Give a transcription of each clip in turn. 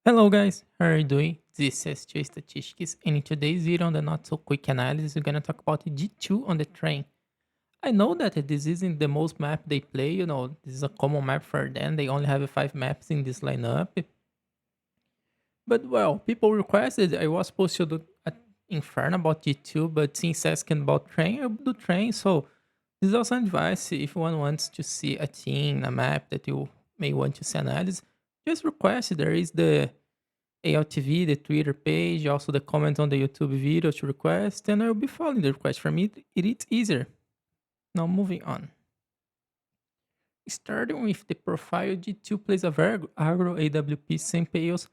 Hello guys, how are you doing? This is J Statistics, and in today's video on the not so quick analysis, we're gonna talk about the G2 on the train. I know that this isn't the most map they play, this is a common map for them. They only have 5 maps in this lineup. But well, people requested I was supposed to do an Inferno about G2, but since asking about train, I'll do train. So this is also an advice if one wants to see a team, a map that you may want to see analysis, just request. There is the ALTV, the Twitter page, also the comment on the YouTube video to request, and I will be following the request. For me, it is easier. Now, moving on. Starting with the profile, G2 plays a very aggro AWP SunPayus,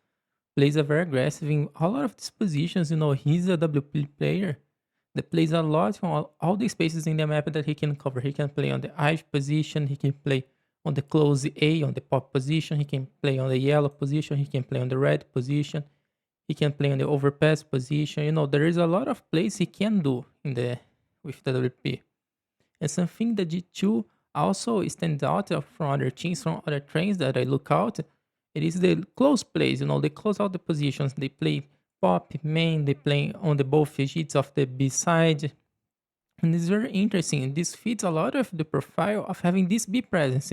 plays a very aggressive in a lot of these positions. He's a WP player that plays a lot on all the spaces in the map that he can cover. He can play on the Ivy position, he can play on the close A, on the pop position, he can play on the yellow position, he can play on the red position, he can play on the overpass position. There is a lot of plays he can do in the with the WP. And something that G2 also stands out from other teams, from other trains that I look out, it is the close plays. They close out the positions. They play pop, main, they play on the both sheets of the B side. And it's very interesting. This fits a lot of the profile of having this B presence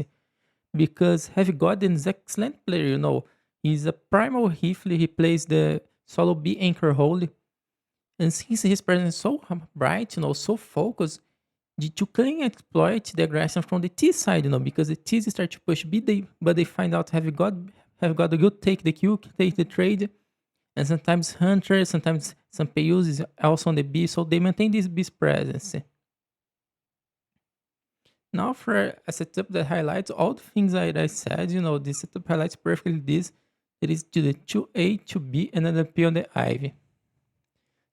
because HeavyGod is an excellent player. He's a primal rifle. He plays the solo B anchor hold. And since his presence is so bright, so focused, you can exploit the aggression from the T side, because the T's start to push B, but they find out have got a good take the Q, take the trade, and sometimes Hunter, sometimes SunPayus is also on the B, so they maintain this B's presence. Now for a setup that highlights all the things that I said, this setup highlights perfectly this. It is to the 2A, 2B, and then the P on the Ivy.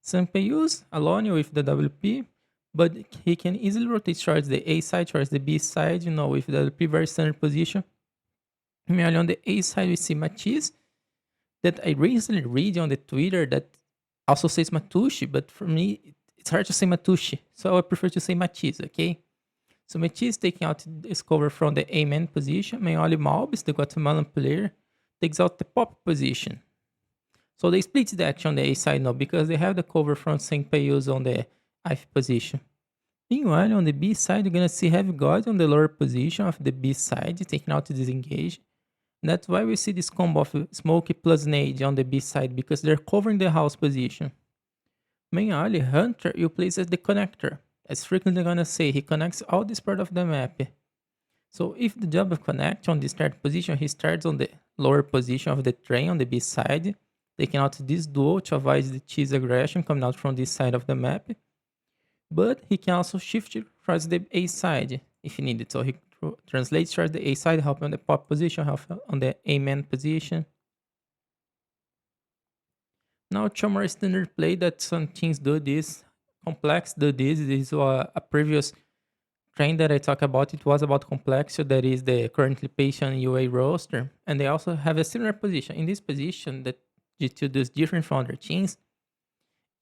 SunPayus alone with the WP, but he can easily rotate towards the A side, towards the B side, with the WP very standard position. Merely on the A side, we see Matys, that I recently read on the Twitter that also says Matushi, but for me, it's hard to say Matushi, so I prefer to say Matys, okay? So Matys taking out this cover from the A-man position. Mainly Malbis, the Guatemalan player, takes out the pop position. So they split the action on the A side now because they have the cover from SunPayus on the F position. Meanwhile, on the B side, you're gonna see HeavyGod on the lower position of the B side, taking out the disengage. And that's why we see this combo of Smoke plus Nade on the B side, because they're covering the house position. Meanwhile, Hunter, you place as the connector. As frequently gonna say, he connects all this part of the map. So if the job of connect on the start position, he starts on the lower position of the train on the B side, taking out this duo to avoid the cheese aggression coming out from this side of the map. But he can also shift towards the A side if needed. So he translates towards the A side, help on the pop position, help on the A man position. Now, two more standard play that some teams do this, complex do this. This was a previous train that I talked about. It was about Complexio, that is the currently patient UA roster. And they also have a similar position. In this position that G2 does different from other teams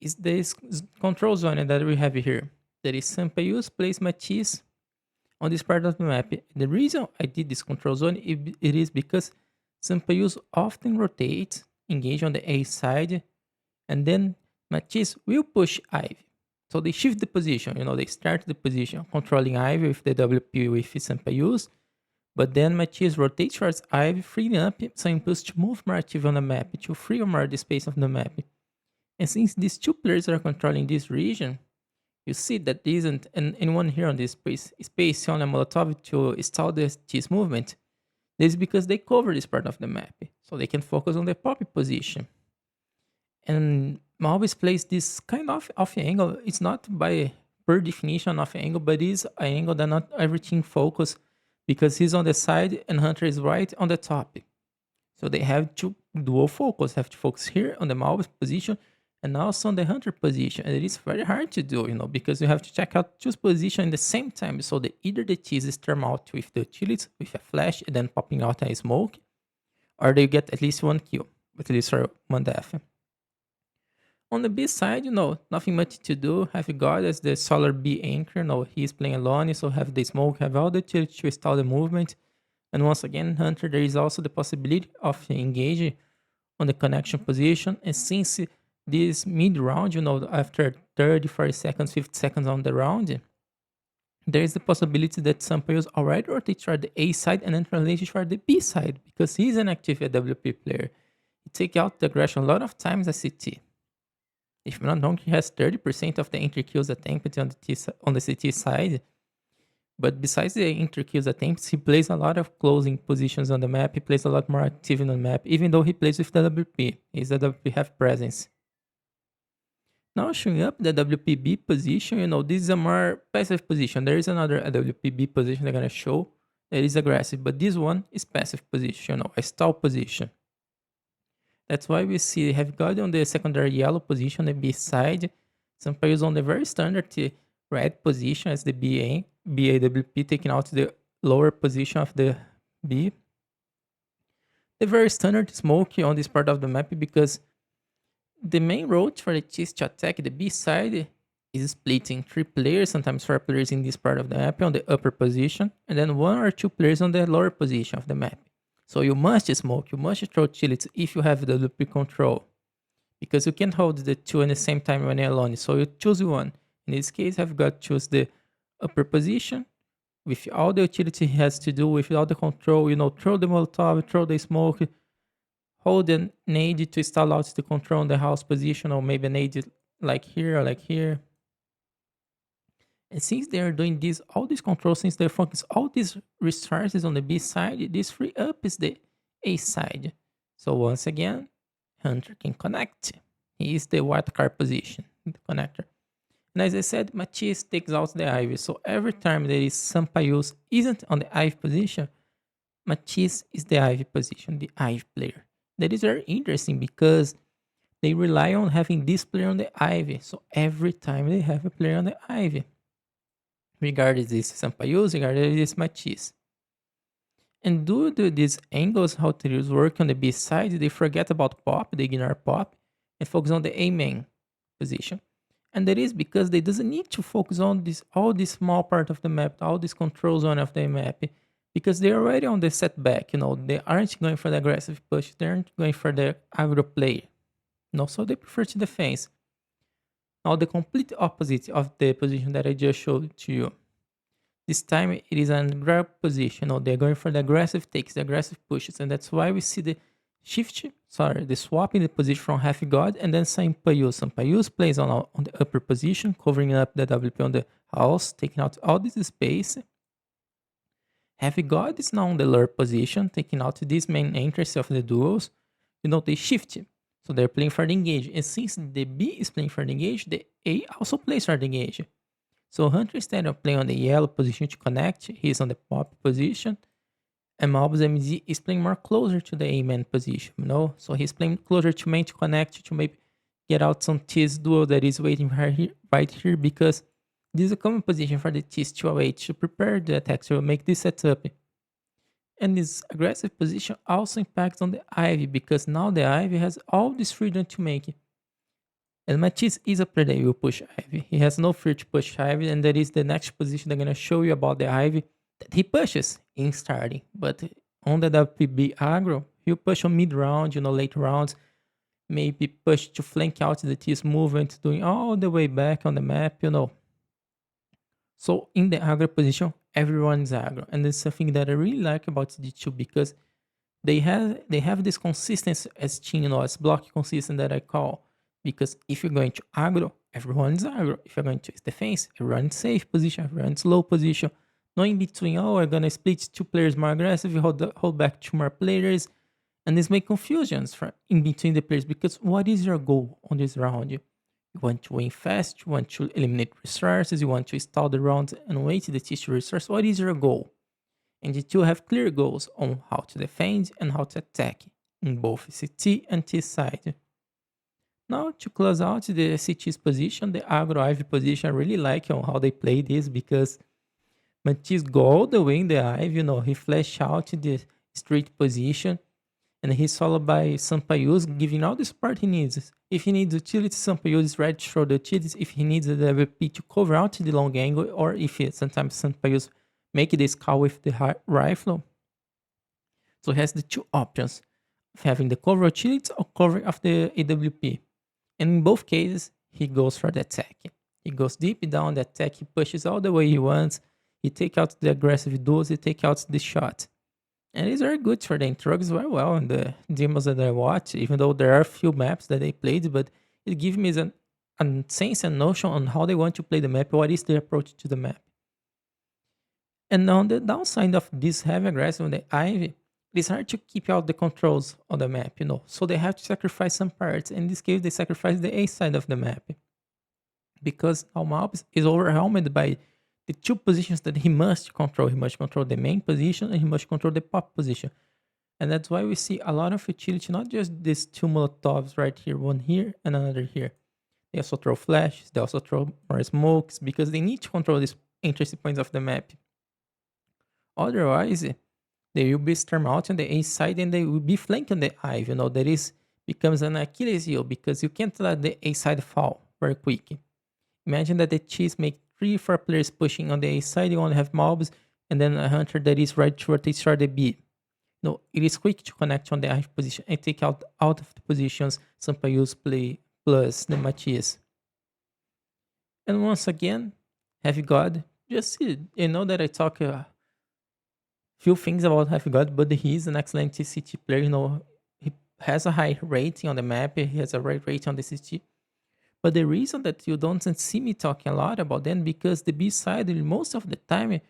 is this control zone that we have here. That is SunPayus plays Matys on this part of the map. The reason I did this control zone, it is because SunPayus often rotates, engage on the A side, and then Matys will push Ivy. So they shift the position, they start the position controlling Ivy with the WP with SunPayus, but then Matys rotates towards Ivy, freeing up SunPayus to move more active on the map, to free more the space of the map. And since these two players are controlling this region, you see that there isn't anyone here on this space on a Molotov to stall this movement. This is because they cover this part of the map, so they can focus on the poppy position. And always plays this kind of off angle. It's not by per definition of angle, but it is an angle that not everything focus because he's on the side and Hunter is right on the top. So they have to dual focus, have to focus here on the Malbis position and also on the Hunter position. And it is very hard to do, because you have to check out two positions at the same time. So either the cheese turn out with the utilities, with a flash, and then popping out a smoke, or they get at least one kill, at least for one death. On the B side, nothing much to do. HeavyGod as the solar B anchor. He's playing alone, so have the smoke, have all the utility to stall the movement. And once again, Hunter, there is also the possibility of engaging on the connection position. And since this mid round, after 30, 40 seconds, 50 seconds on the round, there is the possibility that SunPayus already rotates toward the A side and then translates toward the B side because he's an active AWP player. He takes out the aggression a lot of times at CT. If I'm not wrong, he has 30% of the entry kills attempted on the CT side. But besides the entry kills attempts, he plays a lot of closing positions on the map. He plays a lot more active on the map, even though he plays with the AWP. His AWP have presence. Now showing up the AWP B position, this is a more passive position. There is another AWP B position they're gonna show that is aggressive, but this one is passive position, a stall position. That's why we see HeavyGod on the secondary yellow position, the B side. SunPayus on the very standard red position as the BAWP, taking out the lower position of the B. The very standard smoke on this part of the map because the main route for the Chiefs to attack the B side is splitting 3 players, sometimes 4 players in this part of the map on the upper position, and then 1 or 2 players on the lower position of the map. So you must smoke, you must throw utility if you have the loop control. Because you can't hold the 2 at the same time when you're alone. So you choose one. In this case, I've got to choose the upper position with all the utility he has to do, with all the control, throw the Molotov, throw the smoke, hold an nade to stall out the control on the house position, or maybe a nade like here or like here. And since they are doing this, all these controls, since they focus all these resources on the B side, this free up is the A side. So once again, Hunter can connect. He is the white card position, the connector. And as I said, Matys takes out the Ivy. So every time there is SunPayus isn't on the Ivy position, Matys is the Ivy position, the Ivy player. That is very interesting because they rely on having this player on the Ivy. So every time they have a player on the Ivy, regardless this SunPayus, regardless this Matys. And due to these angles, how to work on the B side, they forget about pop, they ignore pop, and focus on the A main position. And that is because they doesn't need to focus on all this small part of the map, all these control zone of the map, because they're already on the setback, they aren't going for the aggressive push, they aren't going for the aggro play. So they prefer to defense. Now the complete opposite of the position that I just showed to you. This time it is an grab position. They're going for the aggressive takes, the aggressive pushes, and that's why we see the swap in the position from HeavyGod and then SunPayus. SunPayus plays on the upper position, covering up the AWP on the house, taking out all this space. HeavyGod is now on the lower position, taking out this main entrance of the duels. They shift. So they're playing for the engage. And since the B is playing for the engage, the A also plays for the engage. So Hunter, instead of playing on the yellow position to connect, he's on the pop position. And Mobs MZ is playing more closer to the A man position, So he's playing closer to main to connect, to maybe get out some T's duel that is waiting right here, because this is a common position for the T's to await, to prepare the attack, to make this setup. And this aggressive position also impacts on the Ivy, because now the Ivy has all this freedom to make it. And Matys is a player that will push Ivy. He has no fear to push Ivy, and that is the next position they're going to show you about the Ivy that he pushes in starting. But on the AWP B aggro, he'll push on mid-round, late rounds, maybe push to flank out the T's movement, doing all the way back on the map, So in the aggro position, everyone is aggro. And that's something that I really like about D2 because they have this consistency as team, as block consistent that I call. Because if you're going to aggro, everyone is aggro. If you're going to defense, everyone is safe position, everyone is low position. No in between, we're going to split 2 players more aggressive, hold back 2 more players. And this makes confusions in between the players. Because what is your goal on this round? You want to win fast, you want to eliminate resources, you want to stall the round and wait the tissue resource. What is your goal? And the two have clear goals on how to defend and how to attack in both CT and T side. Now to close out the CT's position, the Aggro Ivy position, I really like how they play this because Matys go all the way in the Ivy, he flash out the straight position and he's followed by SunPayus giving all the support he needs. If he needs utility, SunPayus is ready to throw the utilities. If he needs the AWP to cover out the long angle, or if sometimes SunPayus make this call with the rifle. So he has the 2 options. having the cover utility or cover of the AWP. And in both cases, he goes for the attack. He goes deep down the attack, he pushes all the way he wants, he take out the aggressive duels, he take out the shot. And it's very good for the intros very well in the demos that I watch, even though there are a few maps that they played, but it gives me a sense and notion on how they want to play the map, what is their approach to the map. And on the downside of this heavy aggressive on the Ivy, it's hard to keep out the controls on the map, So they have to sacrifice some parts. In this case, they sacrifice the A side of the map. Because Almalpes is overwhelmed by the two positions that he must control. He must control the main position and he must control the pop position. And that's why we see a lot of utility, not just these two Molotovs right here, one here and another here. They also throw flashes, they also throw more smokes because they need to control these entry points of the map. Otherwise, they will be storm out on the A side and they will be flanking the Ivy. That is becomes an Achilles heel because you can't let the A side fall very quick. Imagine that the cheese make 3-4 players pushing on the A side, you only have mobs, and then a hunter that is right to rotate start the B. It is quick to connect on the Ivy position and take out of the positions SunPayus play plus the Matys. And once again, HeavyGod, just that I talk few things about HeavyGod, but he's an excellent CT player. He has a high rating on the map. He has a right rating on the CT. But the reason that you don't see me talking a lot about them because the B side most of the time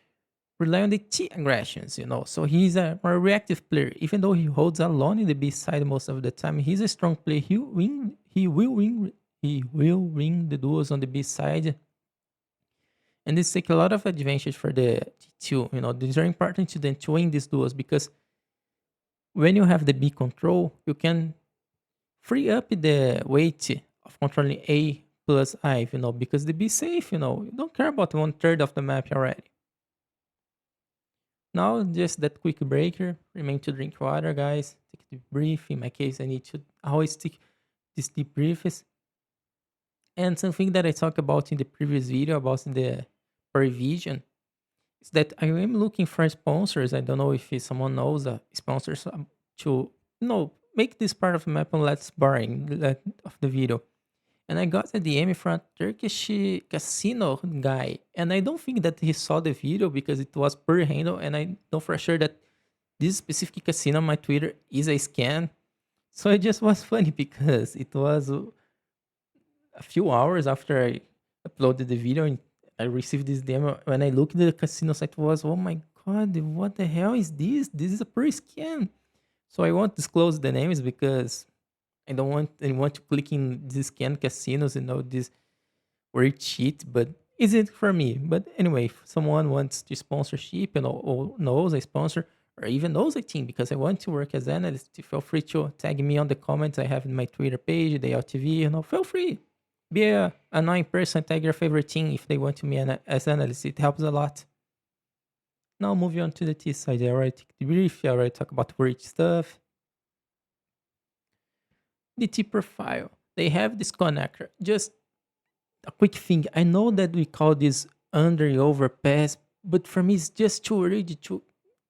rely on the T aggressions. So he's a more reactive player. Even though he holds alone in the B side most of the time, he's a strong player. He will win the duels on the B side. And this takes a lot of advantage for the T2. These are important to them to win these duels because when you have the B control, you can free up the weight of controlling A plus Ivy, because the B safe, you don't care about 1/3 of the map already. Now, just that quick breaker. Remain to drink water, guys. Take a deep breath. In my case, I need to always take these deep breaths. And something that I talked about in the previous video about the prevision is that I am looking for sponsors. I don't know if someone knows sponsors to make this part of the map less boring of the video. And I got a DM from a Turkish casino guy. And I don't think that he saw the video because it was per handle. And I know for sure that this specific casino on my Twitter is a scam. So it just was funny because it was a few hours after I uploaded the video and I received this DM. When I looked at the casino site, it was, oh my god, what the hell is this? This is a per scam. So I won't disclose the names because I don't want anyone to click in these scam casinos, this weird cheat, but is it for me? But anyway, if someone wants to sponsorship or knows a sponsor or even knows a team because I want to work as analyst, feel free to tag me on the comments I have in my Twitter page, the LTV, feel free. Be a annoying person, tag your favorite team if they want to be as analyst. It helps a lot. Now moving on to the T side, I already took the brief, I already talked about weird stuff. The T profile. They have this connector. Just a quick thing. I know that we call this under overpass, but for me it's just too early to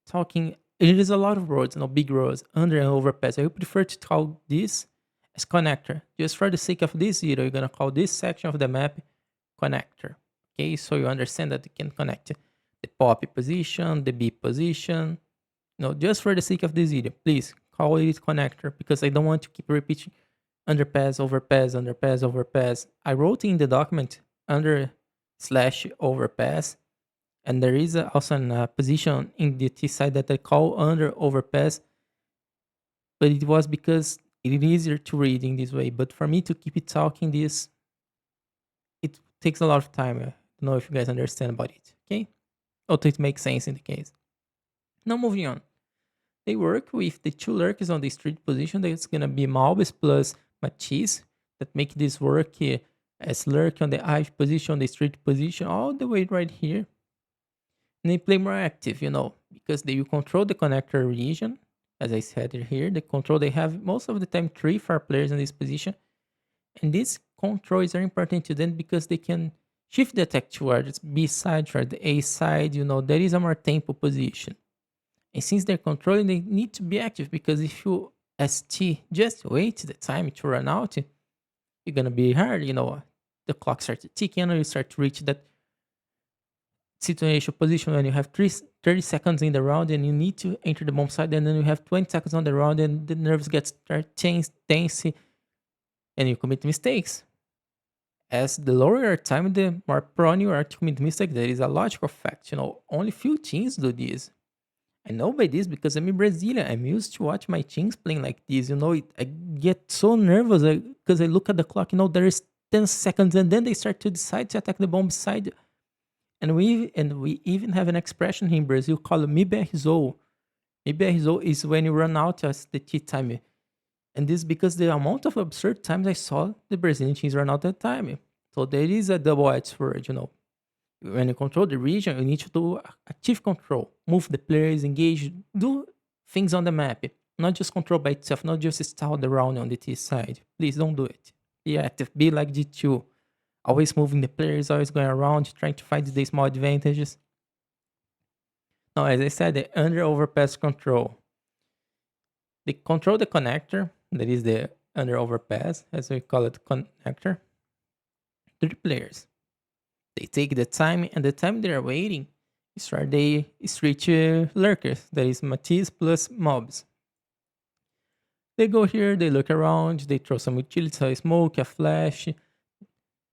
talking. It is a lot of words, big words, under and overpass. I would prefer to call this as connector. Just for the sake of this video, you're gonna call this section of the map connector. Okay, so you understand that you can connect the pop position, the B position. Just for the sake of this video, please call it connector because I don't want to keep repeating underpass, overpass, underpass, overpass. I wrote in the document under/overpass, and there is also a position in the T side that I call under overpass, but it was because it is easier to read in this way. But for me to keep it talking this, it takes a lot of time. I don't know if you guys understand about it, okay? Or it makes sense in the case. Now moving on. They work with the two lurkers on the street position. That's gonna be Malbis plus Matys that make this work as lurk on the Ivy position, on the street position, all the way right here. And they play more active, because they will control the connector region. As I said here, they have most of the time 3-4 players in this position. And this control is very important to them because they can shift the attack towards B side, towards the A side, there is a more tempo position. And since they're controlling, they need to be active because if you ST, just wait the time to run out, you're gonna be hard, the clock starts ticking and you start to reach that situation position when you have 30 seconds in the round and you need to enter the bomb site, and then you have 20 seconds on the round and the nerves get start tense and you commit mistakes. As the lower your time, the more prone you are to commit mistakes. There is a logical fact. Only few teams do this. I know by this because I'm in Brazilian. I'm used to watch my teams playing like this. I get so nervous because I look at the clock. There is 10 seconds, and then they start to decide to attack the bomb side. And we even have an expression here in Brazil called "me berrizou." Me berrizou is when you run out as the tea time. And this because the amount of absurd times I saw the Brazilian teams run out that time. So there is a double-edged sword. When you control the region, you need to do active control, move the players, engage, do things on the map, not just control by itself, not just stall around on the T side. Please don't do it. Be active, be like G2, always moving the players, always going around, trying to find the small advantages. Now, as I said, the under overpass control. They control the connector, that is the under overpass, as we call it, connector, to the players. They take the time, and the time they are waiting, they switch lurkers, that is Matys plus mobs. They go here, they look around, they throw some utilities, a smoke, a flash.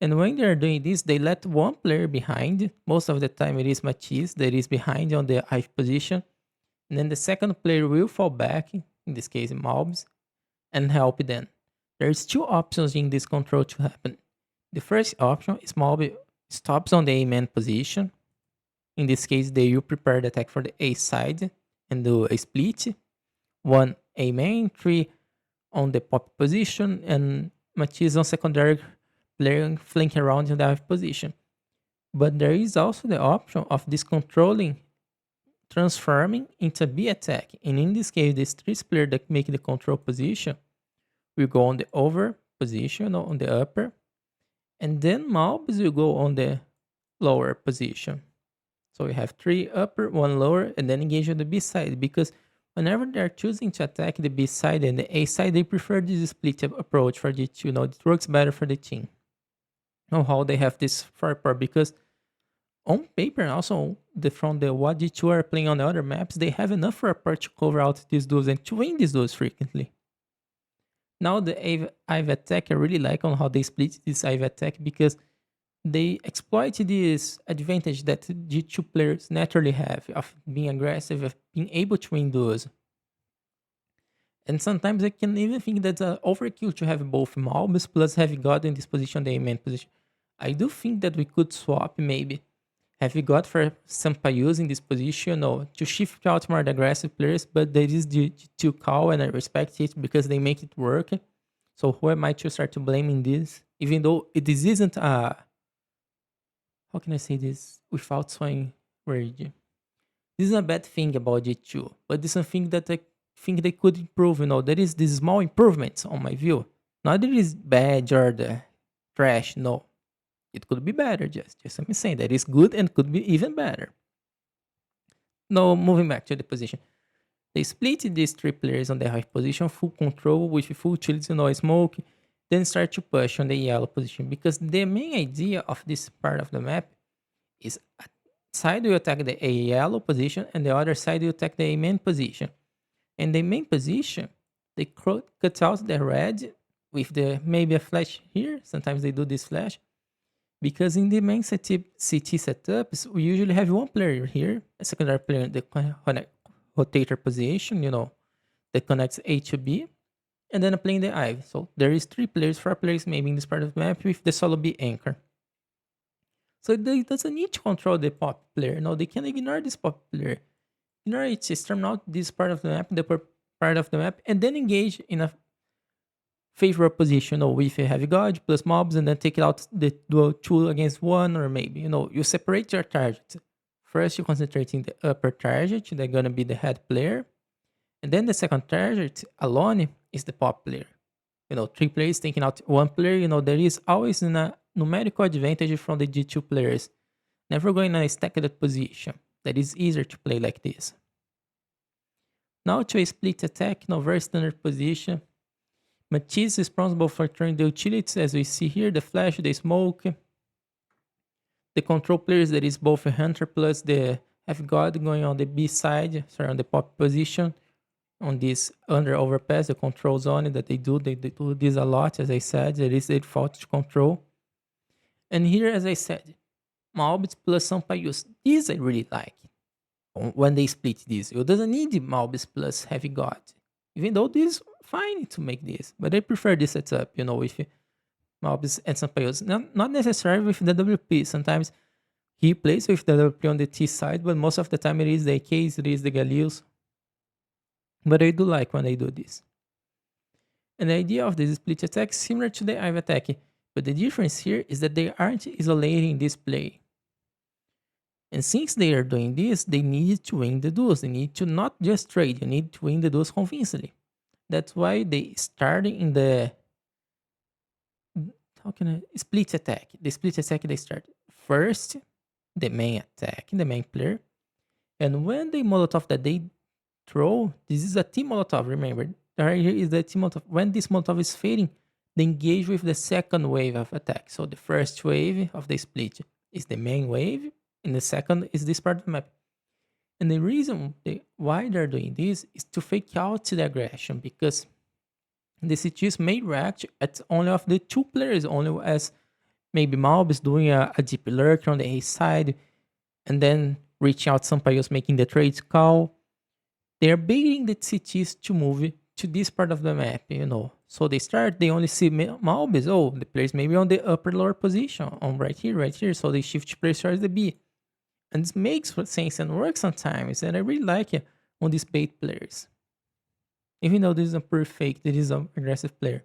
And when they are doing this, they let one player behind. Most of the time it is Matys that is behind on the Ivy position. And then the second player will fall back, in this case mobs, and help them. There's two options in this control to happen. The first option is mob stops on the A man position. In this case, they will prepare the attack for the A side and do a split. One A main, three on the pop position, and Matys on secondary player flanking around in the F position. But there is also the option of this controlling transforming into B attack. And in this case, this three player that make the control position will go on the over position, on the upper, and then mobs will go on the lower position. So we have three upper, one lower, and then engage on the B side, because whenever they're choosing to attack the B side and the A side, they prefer this split approach for G2. It works better for the team. Know how they have this firepower, because on paper and also from the what G2 are playing on the other maps, they have enough firepower to cover out these duels and to win these duels frequently. Now the Ivy attack, I really like on how they split this Ivy attack, because they exploit this advantage that G2 players naturally have of being aggressive, of being able to win duels. And sometimes I can even think that's an overkill to have both mobs plus HeavyGod in this position, the A-man position. I do think that we could swap maybe HeavyGod for SunPayus in this position, to shift out more aggressive players, but there is the G2 call and I respect it because they make it work. So who am I to start to blaming this? Even though this isn't a... How can I say this without showing rage? This is a bad thing about G2, but this is something that I think they could improve. There is these small improvements on my view. Not that it is bad or the trash, no. It could be better, just I'm saying that is good and could be even better. Now, moving back to the position. They split these three players on the high position, full control with full utility, no smoke, then start to push on the yellow position, because the main idea of this part of the map is a side will attack the yellow position and the other side will attack the main position. And the main position, they cut out the red with maybe a flash here. Sometimes they do this flash, because in the main CT setups, we usually have one player here, a secondary player in the rotator position, that connects A to B, and then playing the Ivy. So there is 3 players, 4 players maybe in this part of the map with the solo B anchor. So they doesn't need to control the pop player. No, they can ignore this pop player. Ignore it, storm out this part of the map, the part of the map, and then engage in a favorable position, with a HeavyGod plus mobs, and then take it out the dual 2 against 1, or maybe, you separate your targets. First, you concentrate in the upper target, they're gonna be the head player, and then the second target alone is the pop player. 3 players taking out 1 player, there is always a numerical advantage from the G2 players. Never going to stack that position. That is easier to play like this. Now to a split attack, very standard position. Matys is responsible for throwing the utilities, as we see here, the flash, the smoke. The control players, that is both a hunter plus the HeavyGod going on the B side, sorry, on the pop position, on this under overpass, the control zone that they do this a lot, as I said, there is a default to control. And here, as I said, Malbis plus SunPayus, this I really like. When they split this, it doesn't need Malbis plus HeavyGod, even though this is fine to make this, but I prefer this setup, with Malbis and SunPayus. Not necessarily with the WP. Sometimes he plays with the WP on the T side, but most of the time it is the AKs, it is the Galils. But I do like when they do this. And the idea of this split attack is similar to the Ivy attack, but the difference here is that they aren't isolating this play. And since they are doing this, they need to win the duels. They need to not just trade, you need to win the duels convincingly. That's why they start in the split attack. The split attack, they start first the main attack, the main player. And when the Molotov that they throw, this is a team Molotov, remember. Right here is the team Molotov. When this Molotov is fading, they engage with the second wave of attack. So the first wave of the split is the main wave, and the second is this part of the map. And the reason why they're doing this is to fake out the aggression, because the CTs may react at only of the two players, only as maybe Malb is doing a deep lurk on the A side, and then reaching out SunPayus making the trades call. They're baiting the CTs to move to this part of the map, So they only see Malbis. Oh, the players maybe on the upper lower position, on right here. So they shift players towards the B. And this makes sense and works sometimes. And I really like it on these bait players. Even though this is a pure fake, this is an aggressive player.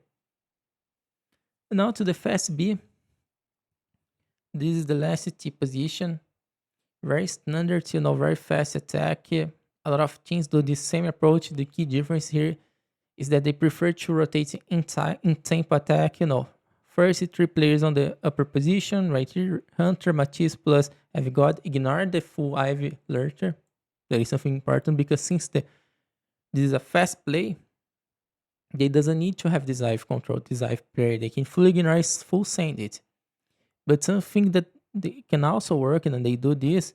Now to the fast B. This is the last T position. Very standard, very fast attack. A lot of teams do the same approach. The key difference here is that they prefer to rotate in tempo attack, First, 3 players on the upper position, right here. Hunter, Matys plus HeavyGod. Ignore the full Ivy lurker. That is something important, because since this is a fast play, they doesn't need to have this Ivy control, this Ivy player. They can fully ignore, full send it. But something that they can also work, and they do this,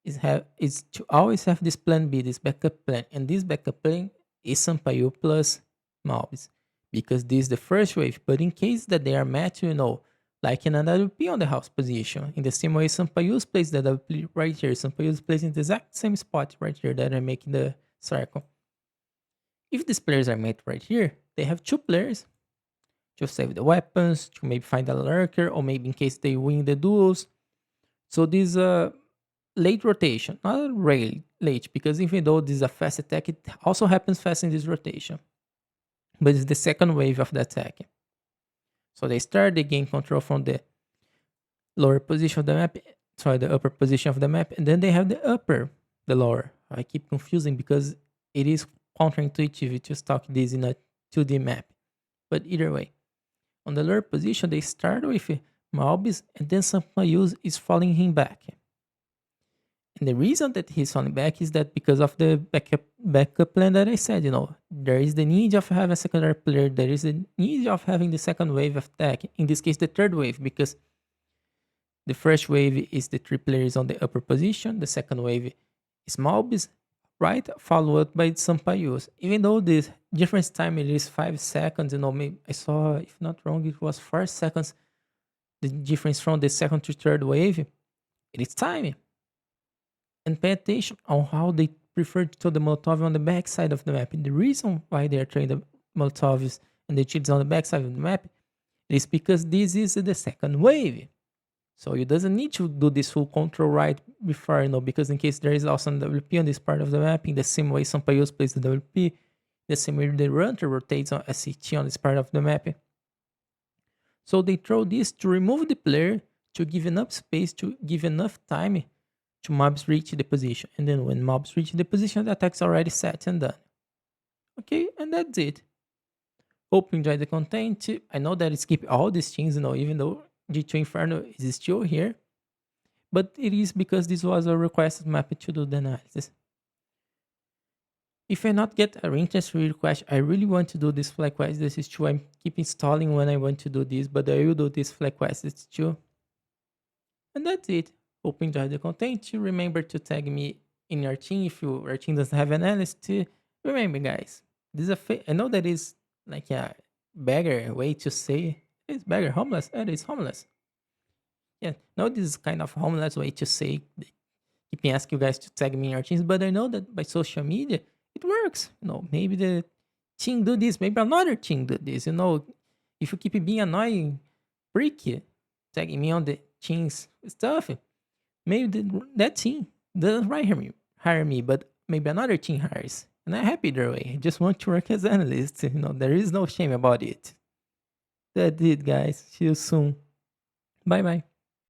is to always have this plan B, this backup plan. And this backup plan is SunPayus plus Malbis, because this is the first wave. But in case that they are matched, like in an AWP on the house position, in the same way SunPayus plays the AWP right here, SunPayus plays in the exact same spot right here that I'm making the circle. If these players are met right here, they have 2 players to save the weapons, to maybe find a lurker, or maybe in case they win the duels. So this late rotation, not really late, because even though this is a fast attack, it also happens fast in this rotation. But it's the second wave of the attack. So they gain control from the lower position of the map, the upper position of the map, and then they have the lower. I keep confusing because it is counterintuitive to stock this in a 2D map. But either way, on the lower position, they start with Malbis, and then SunPayus is following him back. And the reason that he's falling back is that because of the backup plan that I said, there is the need of having a secondary player, there is the need of having the second wave of attack, in this case the third wave, because the first wave is the 3 players on the upper position, the second wave is Malbis, right, followed by SunPayus. Even though the difference time it is 5 seconds, maybe I saw, if not wrong, it was 4 seconds, the difference from the second to third wave, it is time. And pay attention on how they prefer to throw the Molotov on the backside of the map. And the reason why they are throwing the Molotovs and the cheats on the backside of the map is because this is the second wave. So you doesn't need to do this full control right before, because in case there is also an WP on this part of the map, in the same way SunPayus plays the WP, the same way the runner rotates on a CT on this part of the map. So they throw this to remove the player, to give enough space, to give enough time to mobs reach the position. And then when mobs reach the position, the attack's already set and done. Okay, and that's it. Hope you enjoyed the content. I know that I skip all these things, even though G2 Inferno is still here. But it is because this was a requested map to do the analysis. If I not get a interest request, I really want to do this flag quest. This is true. I keep installing when I want to do this, but I will do this flag quest. It's true. And that's it. Hope you enjoyed the content. Remember to tag me in your team if your team doesn't have an analyst. Remember, guys, this is I know that is like a beggar way to say it's beggar homeless. It is homeless. Yeah, no, this is kind of homeless way to say. Keep me asking you guys to tag me in your teams, but I know that by social media it works. Maybe the team do this, maybe another team do this. If you keep being annoying, prick, tagging me on the teams stuff, maybe that team doesn't hire me, but maybe another team hires. And I'm happy their way. I just want to work as an analyst. There is no shame about it. That's it, guys. See you soon. Bye bye.